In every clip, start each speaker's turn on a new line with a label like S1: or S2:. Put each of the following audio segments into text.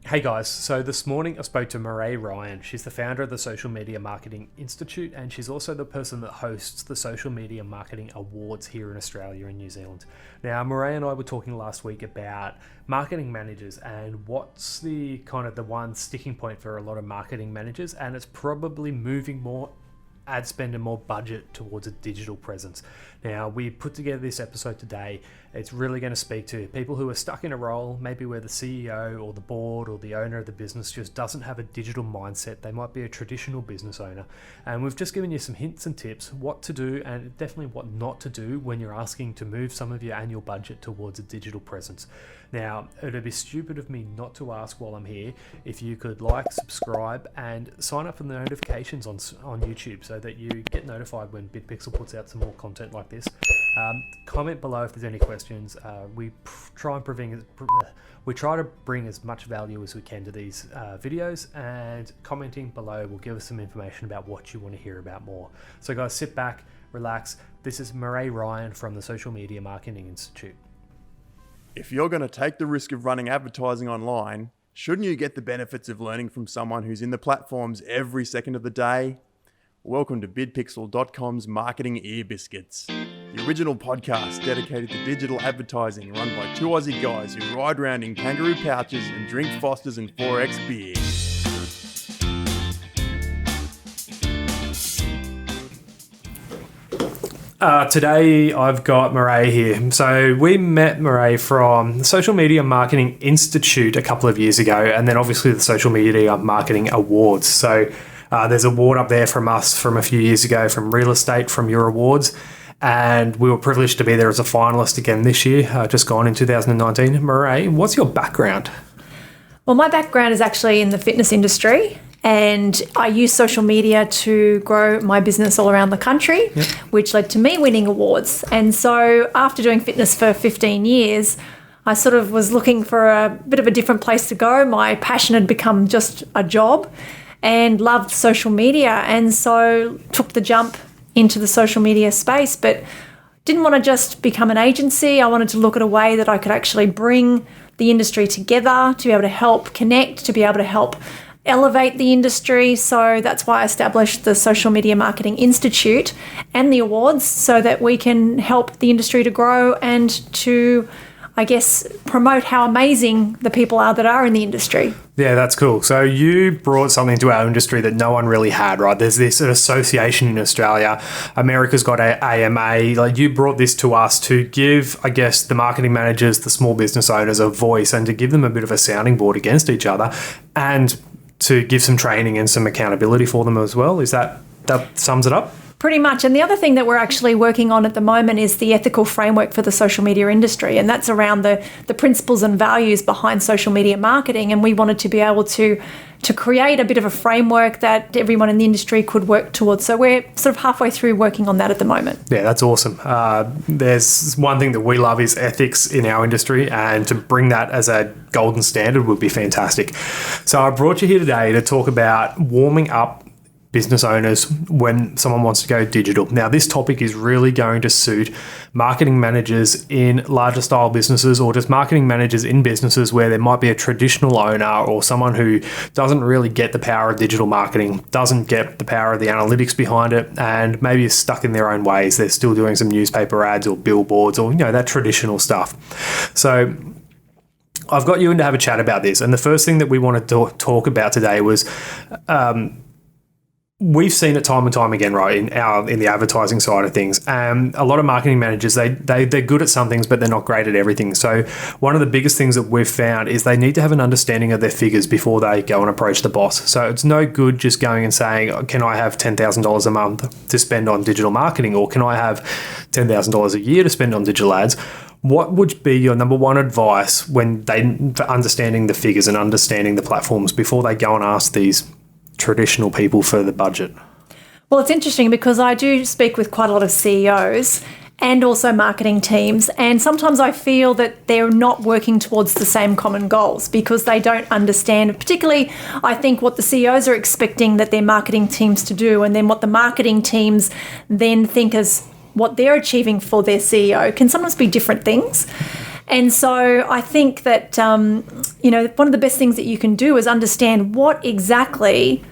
S1: Hey guys, so this morning I spoke to Mireille Ryan. She's the founder of the Social Media Marketing Institute, and she's also the person that hosts the Social Media Marketing Awards here in Australia and New Zealand. Now, Mireille and I were talking last week about marketing managers and what's the one sticking point for a lot of marketing managers, and it's probably moving more ad spend and more budget towards a digital presence. Now, we put together this episode today. It's really going to speak to people who are stuck in a role, maybe where the CEO or the board or the owner of the business just doesn't have a digital mindset. They might be a traditional business owner. And we've just given you some hints and tips what to do and definitely what not to do when you're asking to move some of your annual budget towards a digital presence. Now, it'd be stupid of me not to ask while I'm here if you could like, subscribe, and sign up for the notifications on YouTube so that you get notified when Bidpixel puts out some more content like this. Comment below if there's any questions. We try to bring as much value as we can to these videos, and commenting below will give us some information about what you want to hear about more. So guys, sit back, relax. This is Mireille Ryan from the Social Media Marketing Institute.
S2: If you're going to take the risk of running advertising online, shouldn't you get the benefits of learning from someone who's in the platforms every second of the day? Welcome to Bidpixel.com's Marketing Ear Biscuits, the original podcast dedicated to digital advertising, run by two Aussie guys who ride around in kangaroo pouches and drink Fosters and 4X beer.
S1: Today I've got Mireille here. So we met Mireille from the Social Media Marketing Institute a couple of years ago, and then obviously the Social Media Marketing Awards. So there's an award up there from us from a few years ago from real estate, from your awards, and we were privileged to be there as a finalist again this year, just gone in 2019. Mireille, what's your background?
S3: Well, my background is actually in the fitness industry, and I use social media to grow my business all around the country,
S1: Yep.
S3: which led to me winning awards. And so after doing fitness for 15 years, I sort of was looking for a bit of a different place to go. My passion had become just a job and loved social media, and so took the jump into the social media space, but didn't want to just become an agency. I wanted to look at a way that I could actually bring the industry together to be able to help connect, to be able to help elevate the industry. So that's why I established the Social Media Marketing Institute and the awards, so that we can help the industry to grow and to, I guess, promote how amazing the people are that are in the industry.
S1: Yeah, that's cool. So you brought something to our industry that no one really had, right? There's this association in Australia. America's got a AMA. Like, you brought this to us to give, I guess, the marketing managers, the small business owners a voice, and to give them a bit of a sounding board against each other, and to give some training and some accountability for them as well. Is that sums it up?
S3: Pretty much. And the other thing that we're actually working on at the moment is the ethical framework for the social media industry. And that's around the principles and values behind social media marketing. And we wanted to be able to create a bit of a framework that everyone in the industry could work towards. So we're sort of halfway through working on that at the moment.
S1: Yeah, that's awesome. There's one thing that we love is ethics in our industry, and to bring that as a golden standard would be fantastic. So I brought you here today to talk about warming up business owners when someone wants to go digital. Now, this topic is really going to suit marketing managers in larger style businesses, or just marketing managers in businesses where there might be a traditional owner or someone who doesn't really get the power of digital marketing, doesn't get the power of the analytics behind it, and maybe is stuck in their own ways. They're still doing some newspaper ads or billboards or, that traditional stuff. So I've got you in to have a chat about this. And the first thing that we wanted to talk about today was, we've seen it time and time again, right, in the advertising side of things. A lot of marketing managers, they're good at some things, but they're not great at everything. So one of the biggest things that we've found is they need to have an understanding of their figures before they go and approach the boss. So it's no good just going and saying, can I have $10,000 a month to spend on digital marketing, or can I have $10,000 a year to spend on digital ads? What would be your number one advice for understanding the figures and understanding the platforms before they go and ask these traditional people for the budget?
S3: Well, it's interesting because I do speak with quite a lot of CEOs and also marketing teams, and sometimes I feel that they're not working towards the same common goals because they don't understand, particularly I think what the CEOs are expecting that their marketing teams to do, and then what the marketing teams then think as what they're achieving for their CEO can sometimes be different things. And so I think that, one of the best things that you can do is understand what exactly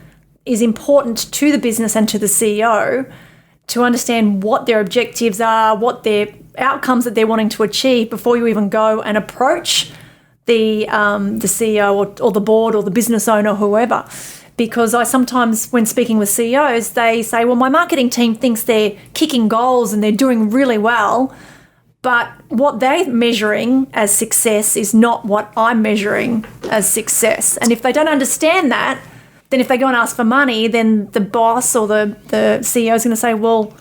S3: is important to the business and to the CEO, to understand what their objectives are, what their outcomes that they're wanting to achieve before you even go and approach the CEO or the board or the business owner, whoever. Because I sometimes, when speaking with CEOs, they say, well, my marketing team thinks they're kicking goals and they're doing really well, but what they're measuring as success is not what I'm measuring as success. And if they don't understand that, then if they go and ask for money, then the boss or the CEO is going to say, well,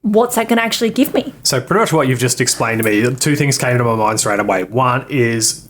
S3: what's that going to actually give me?
S1: So pretty much what you've just explained to me, two things came to my mind straight away. One is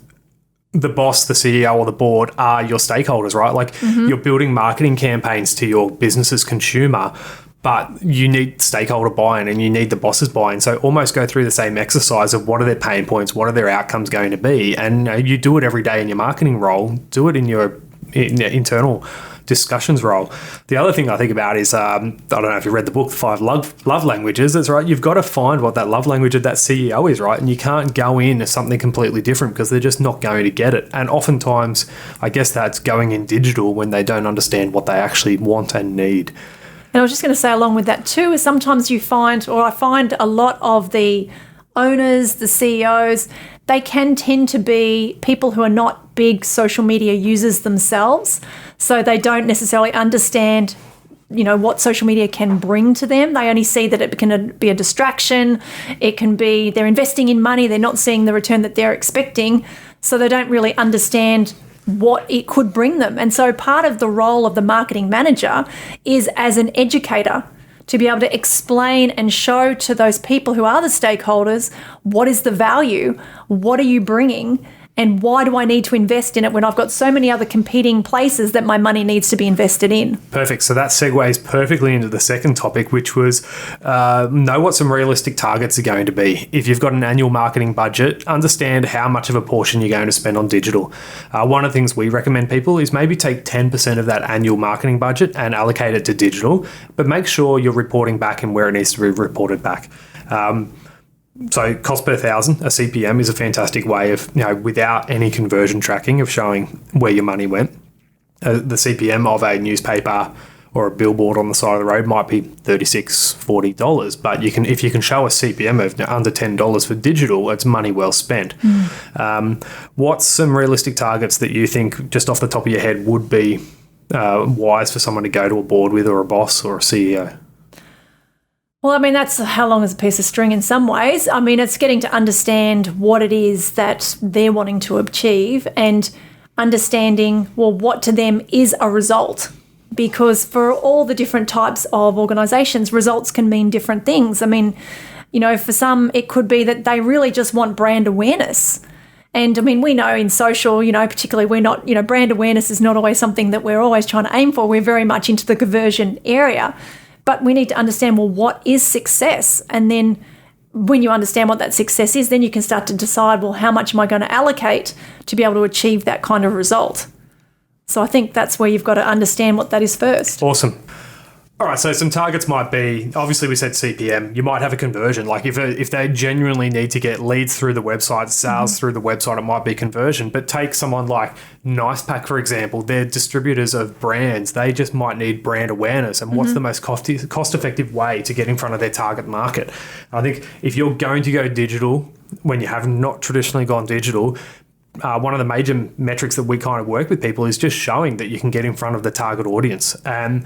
S1: the boss, the CEO or the board are your stakeholders, right? Like you're building marketing campaigns to your business's consumer, but you need stakeholder buy-in and you need the boss's buy-in. So almost go through the same exercise of what are their pain points, what are their outcomes going to be? And you do it every day in your marketing role, do it in your internal discussions role. The other thing I think about is, I don't know if you read the book, The 5 Love Languages. That's right. You've got to find what that love language of that CEO is, right? And you can't go in as something completely different because they're just not going to get it. And oftentimes, I guess that's going in digital when they don't understand what they actually want and need.
S3: And I was just going to say along with that too, is sometimes you find, or I find a lot of the owners, the CEOs, they can tend to be people who are not big social media users themselves. So they don't necessarily understand, what social media can bring to them. They only see that it can be a distraction. It can be they're investing in money. They're not seeing the return that they're expecting. So they don't really understand what it could bring them. And so part of the role of the marketing manager is as an educator, to be able to explain and show to those people who are the stakeholders, what is the value, what are you bringing, and why do I need to invest in it when I've got so many other competing places that my money needs to be invested in?
S1: Perfect. So that segues perfectly into the second topic, which was know what some realistic targets are going to be. If you've got an annual marketing budget, understand how much of a portion you're going to spend on digital. One of the things we recommend people is maybe take 10% of that annual marketing budget and allocate it to digital, but make sure you're reporting back and where it needs to be reported back. So cost per 1,000, a CPM, is a fantastic way of, without any conversion tracking, of showing where your money went. The CPM of a newspaper or a billboard on the side of the road might be $36, $40, but if you can show a CPM of under $10 for digital, it's money well spent. What's some realistic targets that you think, just off the top of your head, would be wise for someone to go to a board with, or a boss or a CEO?
S3: Well, I mean, that's how long is a piece of string in some ways. I mean, it's getting to understand what it is that they're wanting to achieve and understanding, well, what to them is a result. Because for all the different types of organisations, results can mean different things. I mean, for some, it could be that they really just want brand awareness. And I mean, we know in social, particularly we're not, brand awareness is not always something that we're always trying to aim for. We're very much into the conversion area. But we need to understand, well, what is success? And then when you understand what that success is, then you can start to decide, well, how much am I going to allocate to be able to achieve that kind of result? So I think that's where you've got to understand what that is first.
S1: Awesome. All right, so some targets might be, obviously we said CPM. You might have a conversion. Like if they genuinely need to get leads through the website, sales through the website, it might be conversion. But take someone like NicePack, for example. They're distributors of brands. They just might need brand awareness. And what's the most cost-effective way to get in front of their target market? I think if you're going to go digital, when you have not traditionally gone digital, one of the major metrics that we kind of work with people is just showing that you can get in front of the target audience. And,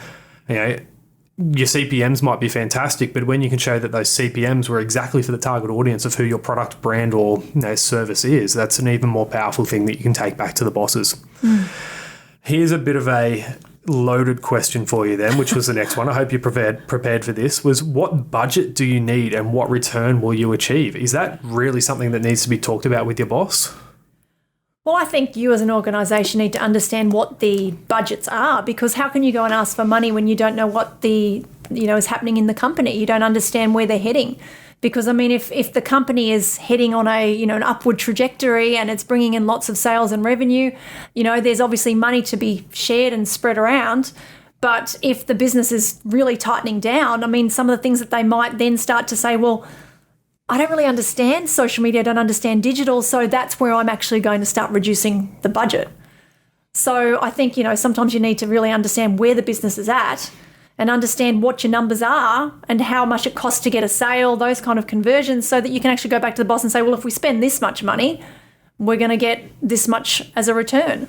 S1: your CPMs might be fantastic, but when you can show that those CPMs were exactly for the target audience of who your product, brand, or service is, that's an even more powerful thing that you can take back to the bosses. Here's a bit of a loaded question for you then, which was the next one. I hope you're prepared for this. Was what budget do you need and what return will you achieve? Is that really something that needs to be talked about with your boss?
S3: Well, I think you as an organisation need to understand what the budgets are, because how can you go and ask for money when you don't know what is happening in the company? You don't understand where they're heading. Because, I mean, if the company is heading on an upward trajectory and it's bringing in lots of sales and revenue, there's obviously money to be shared and spread around. But if the business is really tightening down, I mean, some of the things that they might then start to say, well, I don't really understand social media, I don't understand digital, so that's where I'm actually going to start reducing the budget. So I think, sometimes you need to really understand where the business is at and understand what your numbers are and how much it costs to get a sale, those kind of conversions, so that you can actually go back to the boss and say, well, if we spend this much money, we're going to get this much as a return.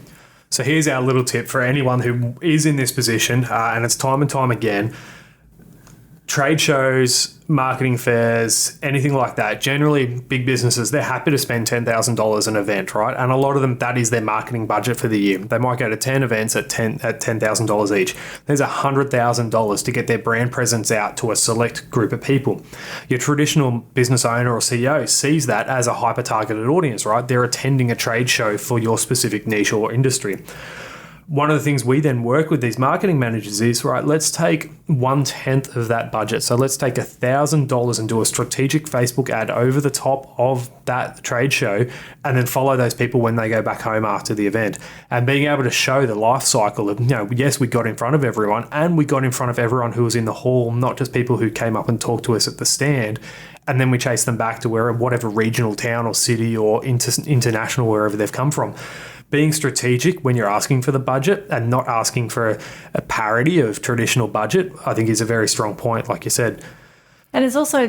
S1: So here's our little tip for anyone who is in this position, and it's time and time again. Trade shows, marketing fairs, anything like that. Generally, big businesses, they're happy to spend $10,000 an event, right? And a lot of them, that is their marketing budget for the year. They might go to 10 events at $10,000 each. There's $100,000 to get their brand presence out to a select group of people. Your traditional business owner or CEO sees that as a hyper-targeted audience, right? They're attending a trade show for your specific niche or industry. One of the things we then work with these marketing managers is, right, let's take 1/10 of that budget. So let's take $1,000 and do a strategic Facebook ad over the top of that trade show and then follow those people when they go back home after the event. And being able to show the life cycle of, yes, we got in front of everyone and we got in front of everyone who was in the hall, not just people who came up and talked to us at the stand. And then we chase them back to whatever regional town or city or international, wherever they've come from. Being strategic when you're asking for the budget and not asking for a parody of traditional budget, I think is a very strong point, like you said.
S3: And it's also,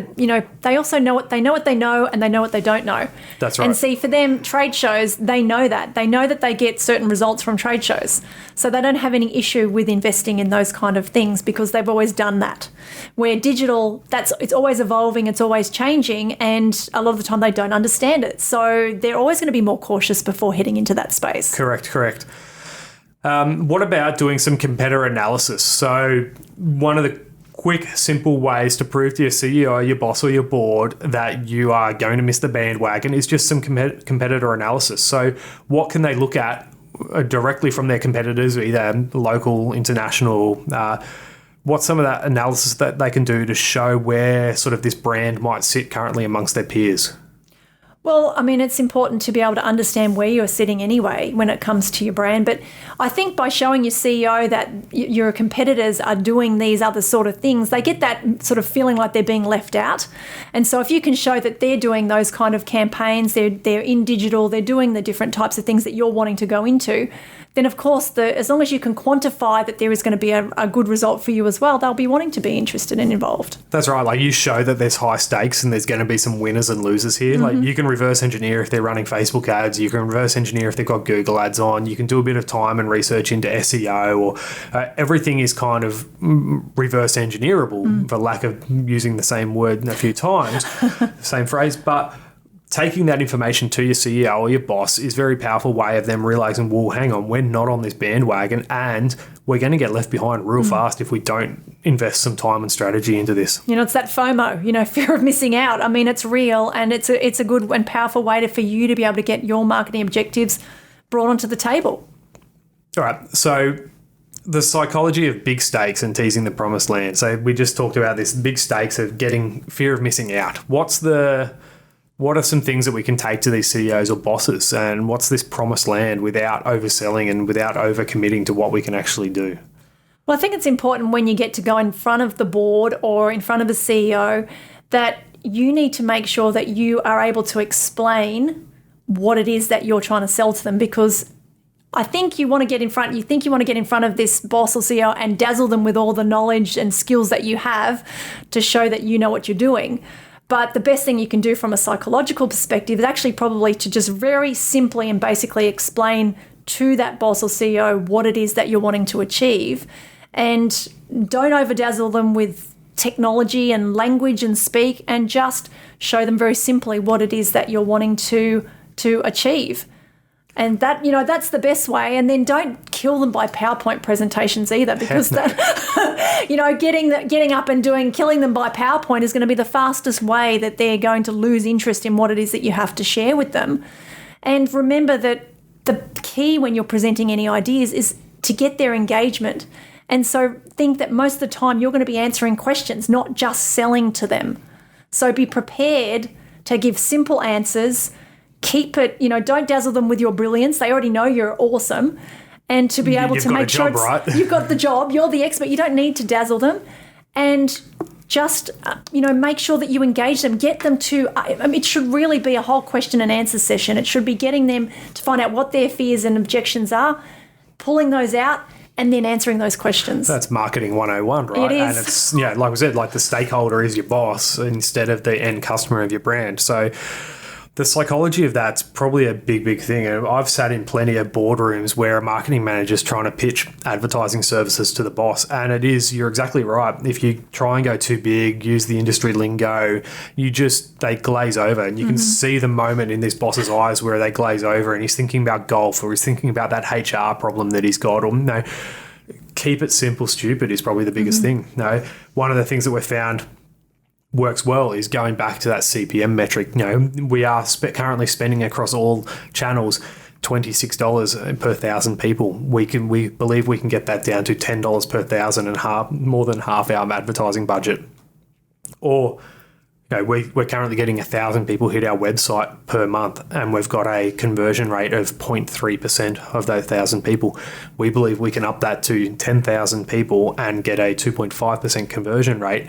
S3: they also know what they know and they know what they don't know.
S1: That's right.
S3: And see, for them, trade shows, they know that. They know that they get certain results from trade shows. So they don't have any issue with investing in those kind of things because they've always done that. Where digital, it's always evolving, it's always changing, and a lot of the time they don't understand it. So they're always going to be more cautious before heading into that space.
S1: Correct. What about doing some competitor analysis? So one of the quick, simple ways to prove to your CEO, your boss, or your board that you are going to miss the bandwagon is just some competitor analysis. So what can they look at directly from their competitors, either local, international? What's some of that analysis that they can do to show where sort of this brand might sit currently amongst their peers?
S3: Well, I mean, it's important to be able to understand where you're sitting anyway when it comes to your brand. But I think by showing your CEO that your competitors are doing these other sort of things, they get that sort of feeling like they're being left out. And so if you can show that they're doing those kind of campaigns, they're in digital, they're doing the different types of things that you're wanting to go into, then of course, as long as you can quantify that there is going to be a good result for you as well, they'll be wanting to be interested and involved.
S1: That's right. Like you show that there's high stakes and there's going to be some winners and losers here. Mm-hmm. Like you can reverse engineer if they're running Facebook ads. You can reverse engineer if they've got Google ads on. You can do a bit of time and research into SEO, or everything is kind of reverse engineerable, for lack of using the same word a few times, same phrase. But taking that information to your CEO or your boss is a very powerful way of them realizing, well, hang on, we're not on this bandwagon and we're going to get left behind real fast if we don't invest some time and strategy into this.
S3: It's that FOMO, fear of missing out. I mean, it's real, and it's a good and powerful way for you to be able to get your marketing objectives brought onto the table.
S1: All right. So the psychology of big stakes and teasing the promised land. So we just talked about this big stakes of getting fear of missing out. What are some things that we can take to these CEOs or bosses, and what's this promised land without overselling and without overcommitting to what we can actually do?
S3: Well, I think it's important when you get to go in front of the board or in front of the CEO that you need to make sure that you are able to explain what it is that you're trying to sell to them, because I think you want to get in front of this boss or CEO and dazzle them with all the knowledge and skills that you have to show that you know what you're doing. But the best thing you can do from a psychological perspective is actually probably to just very simply and basically explain to that boss or CEO what it is that you're wanting to achieve, and don't overdazzle them with technology and language and speak, and just show them very simply what it is that you're wanting to achieve. And that, that's the best way. And then don't kill them by PowerPoint presentations either, because that, getting up and killing them by PowerPoint is going to be the fastest way that they're going to lose interest in what it is that you have to share with them. And remember that the key when you're presenting any ideas is to get their engagement. And so think that most of the time you're going to be answering questions, not just selling to them. So be prepared to give simple answers. Keep it, don't dazzle them with your brilliance. They already know you're awesome. And to be able to make sure
S1: right?
S3: You've got the job, you're the expert. You don't need to dazzle them. And just, make sure that you engage them, get them to, it should really be a whole question and answer session. It should be getting them to find out what their fears and objections are, pulling those out, and then answering those questions.
S1: That's marketing 101, right?
S3: It is.
S1: And it's, like we said, like the stakeholder is your boss instead of the end customer of your brand. So the psychology of that's probably a big, big thing. And I've sat in plenty of boardrooms where a marketing manager is trying to pitch advertising services to the boss. And you're exactly right. If you try and go too big, use the industry lingo, they glaze over. And you can see the moment in this boss's eyes where they glaze over and he's thinking about golf, or he's thinking about that HR problem that he's got, or keep it simple, stupid is probably the biggest thing. One of the things that we've found works well is going back to that CPM metric. We are currently spending across all channels $26 per 1,000 people. We believe we can get that down to $10 per 1,000 and more than half our advertising budget. Or we're currently getting 1,000 people hit our website per month, and we've got a conversion rate of 0.3% of those 1,000 people. We believe we can up that to 10,000 people and get a 2.5% conversion rate.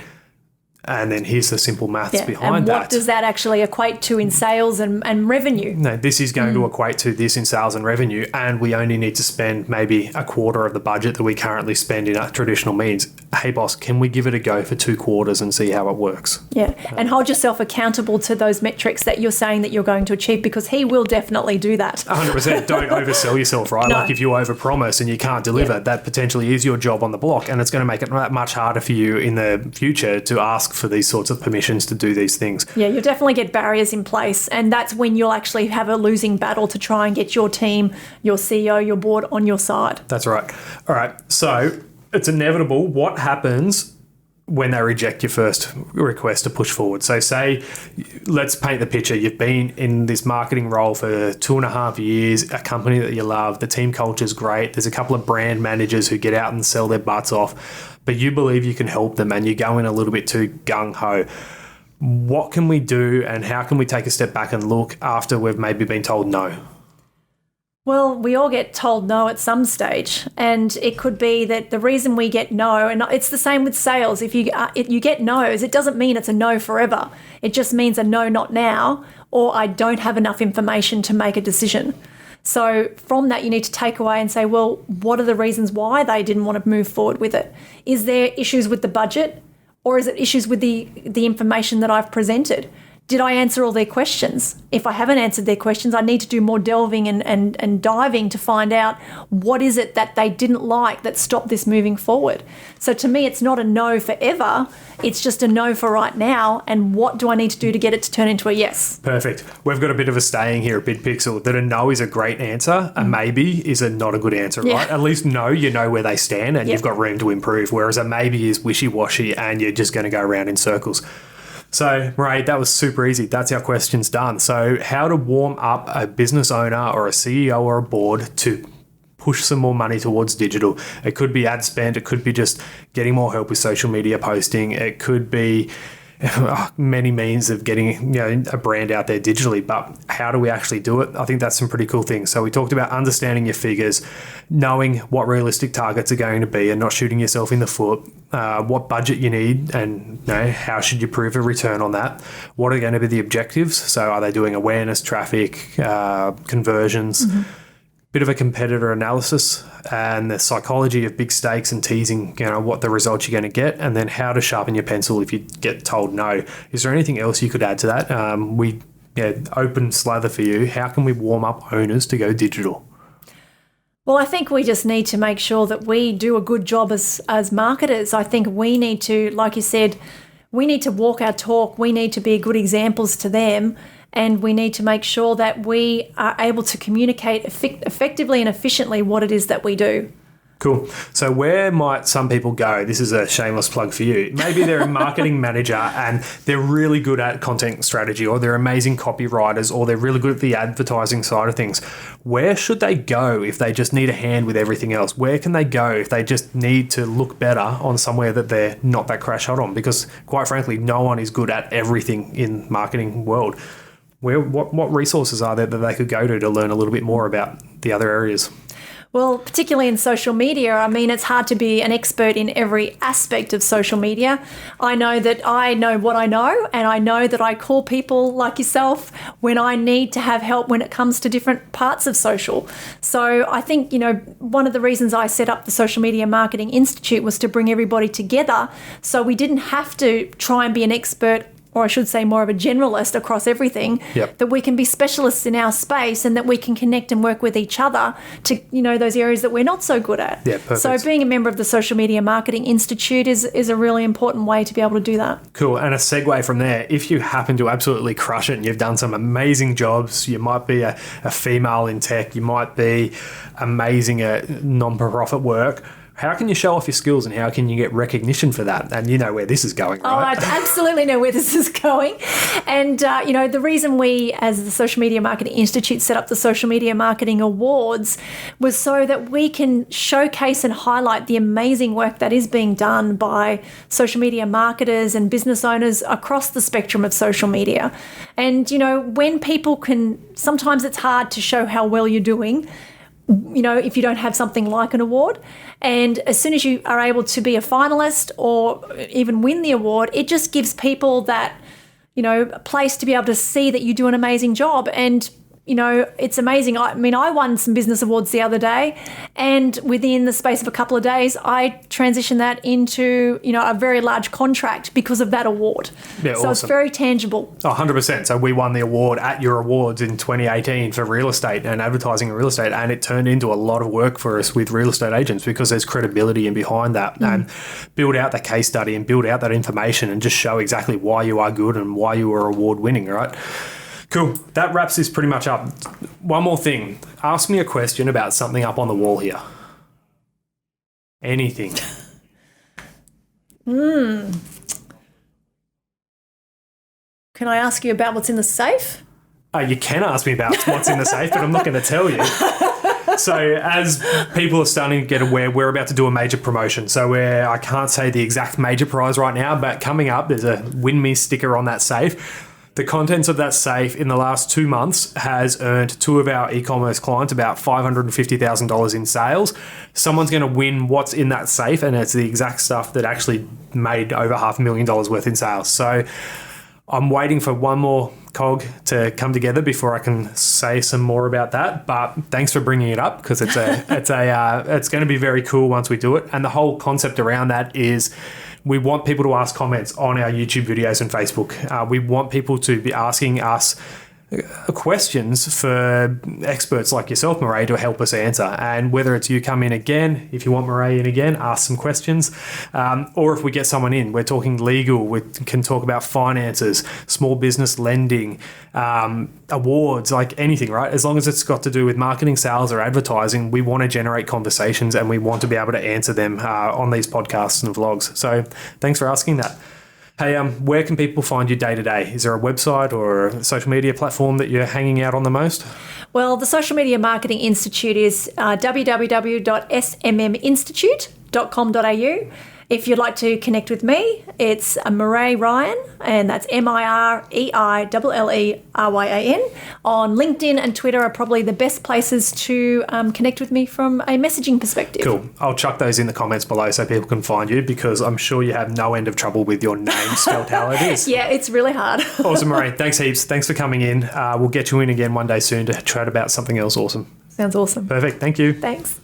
S1: And then here's the simple maths behind that.
S3: And what does that actually equate to in sales and revenue?
S1: No, this is going to equate to this in sales and revenue, and we only need to spend maybe a quarter of the budget that we currently spend in our traditional means. Hey, boss, can we give it a go for 2 quarters and see how it works?
S3: Yeah, and hold yourself accountable to those metrics that you're saying that you're going to achieve, because he will definitely do that.
S1: 100%. Don't oversell yourself, right?
S3: No.
S1: Like if you overpromise and you can't deliver, that potentially is your job on the block, and it's going to make it that much harder for you in the future to ask for these sorts of permissions to do these things.
S3: Yeah, you'll definitely get barriers in place, and that's when you'll actually have a losing battle to try and get your team, your CEO, your board on your side.
S1: That's right. All right. So it's inevitable. What happens when they reject your first request to push forward? So let's paint the picture. You've been in this marketing role for 2.5 years, a company that you love, the team culture is great. There's a couple of brand managers who get out and sell their butts off, but you believe you can help them and you go in a little bit too gung-ho. What can we do, and how can we take a step back and look after we've maybe been told no?
S3: Well, we all get told no at some stage, and it could be that the reason we get no, and it's the same with sales. If you get no's, it doesn't mean it's a no forever. It just means a no, not now, or I don't have enough information to make a decision. So from that, you need to take away and say, well, what are the reasons why they didn't want to move forward with it? Is there issues with the budget, or is it issues with the information that I've presented? Did I answer all their questions? If I haven't answered their questions, I need to do more delving and diving to find out what is it that they didn't like that stopped this moving forward. So to me, it's not a no forever. It's just a no for right now. And what do I need to do to get it to turn into a yes?
S1: Perfect. We've got a bit of a saying here at Bidpixel that a no is a great answer, a maybe is a not a good answer, right? At least no, you know where they stand and you've got room to improve, whereas a maybe is wishy-washy and you're just going to go around in circles. So, Mireille, that was super easy. That's our questions done. So, how to warm up a business owner or a CEO or a board to push some more money towards digital. It could be ad spend. It could be just getting more help with social media posting. It could be many means of getting a brand out there digitally, but how do we actually do it? I think that's some pretty cool things. So we talked about understanding your figures, knowing what realistic targets are going to be and not shooting yourself in the foot, what budget you need and how should you prove a return on that, what are going to be the objectives, so are they doing awareness, traffic, conversions, bit of a competitor analysis, and the psychology of big stakes and teasing, what the results you're going to get, and then how to sharpen your pencil if you get told no. Is there anything else you could add to that? Open slather for you. How can we warm up owners to go digital?
S3: Well, I think we just need to make sure that we do a good job as marketers. I think we need to, like you said, we need to walk our talk. We need to be good examples to them. And we need to make sure that we are able to communicate effectively and efficiently what it is that we do.
S1: Cool. So where might some people go? This is a shameless plug for you. Maybe they're a marketing manager and they're really good at content strategy, or they're amazing copywriters, or they're really good at the advertising side of things. Where should they go if they just need a hand with everything else? Where can they go if they just need to look better on somewhere that they're not that crash hot on? Because quite frankly, no one is good at everything in marketing world. What resources are there that they could go to learn a little bit more about the other areas?
S3: Well, particularly in social media, I mean, it's hard to be an expert in every aspect of social media. I know that I know what I know, and I know that I call people like yourself when I need to have help when it comes to different parts of social. So I think, one of the reasons I set up the Social Media Marketing Institute was to bring everybody together so we didn't have to try and be an expert, or I should say more of a generalist across everything, that we can be specialists in our space and that we can connect and work with each other to, those areas that we're not so good at.
S1: Yeah, perfect.
S3: So being a member of the Social Media Marketing Institute is a really important way to be able to do that.
S1: Cool. And a segue from there, if you happen to absolutely crush it and you've done some amazing jobs, you might be a female in tech, you might be amazing at non-profit work, how can you show off your skills and how can you get recognition for that? And you know where this is going, right?
S3: Oh, I absolutely know where this is going. And, the reason we, as the Social Media Marketing Institute, set up the Social Media Marketing Awards was so that we can showcase and highlight the amazing work that is being done by social media marketers and business owners across the spectrum of social media. And, when people sometimes it's hard to show how well you're doing, if you don't have something like an award. And as soon as you are able to be a finalist or even win the award, it just gives people that, a place to be able to see that you do an amazing job. And, it's amazing. I won some business awards the other day, and within the space of a couple of days, I transitioned that into, a very large contract because of that award.
S1: Yeah,
S3: so
S1: awesome.
S3: It's very tangible.
S1: 100%. So we won the award at your awards in 2018 for real estate and advertising in real estate, and it turned into a lot of work for us with real estate agents because there's credibility in behind that. And build out the case study and build out that information and just show exactly why you are good and why you are award winning, right? Cool. That wraps this pretty much up. One more thing. Ask me a question about something up on the wall here. Anything.
S3: Can I ask you about what's in the safe?
S1: You can ask me about what's in the safe, but I'm not going to tell you. So as people are starting to get aware, we're about to do a major promotion. So I can't say the exact major prize right now, but coming up, there's a Win Me sticker on that safe. The contents of that safe in the last 2 months has earned two of our e-commerce clients about $550,000 in sales. Someone's going to win what's in that safe, and it's the exact stuff that actually made over $500,000 worth in sales. So I'm waiting for one more cog to come together before I can say some more about that. But thanks for bringing it up because it's going to be very cool once we do it. And the whole concept around that is we want people to ask comments on our YouTube videos and Facebook. We want people to be asking us questions for experts like yourself, Mireille, to help us answer. And whether it's you come in again, if you want Mireille in again, ask some questions. Or if we get someone in, we're talking legal, we can talk about finances, small business lending, awards, like anything, right? As long as it's got to do with marketing, sales, or advertising, we want to generate conversations and we want to be able to answer them on these podcasts and vlogs. So thanks for asking that. Hey, where can people find you day to day? Is there a website or a social media platform that you're hanging out on the most?
S3: Well, the Social Media Marketing Institute is www.smminstitute.com.au. If you'd like to connect with me, it's Mireille Ryan, and that's MireilleRyan. On LinkedIn and Twitter are probably the best places to connect with me from a messaging perspective.
S1: Cool. I'll chuck those in the comments below so people can find you, because I'm sure you have no end of trouble with your name spelled how it is.
S3: Yeah, it's really hard.
S1: Awesome, Mireille. Thanks heaps. Thanks for coming in. We'll get you in again one day soon to chat about something else awesome.
S3: Sounds awesome.
S1: Perfect. Thank you.
S3: Thanks.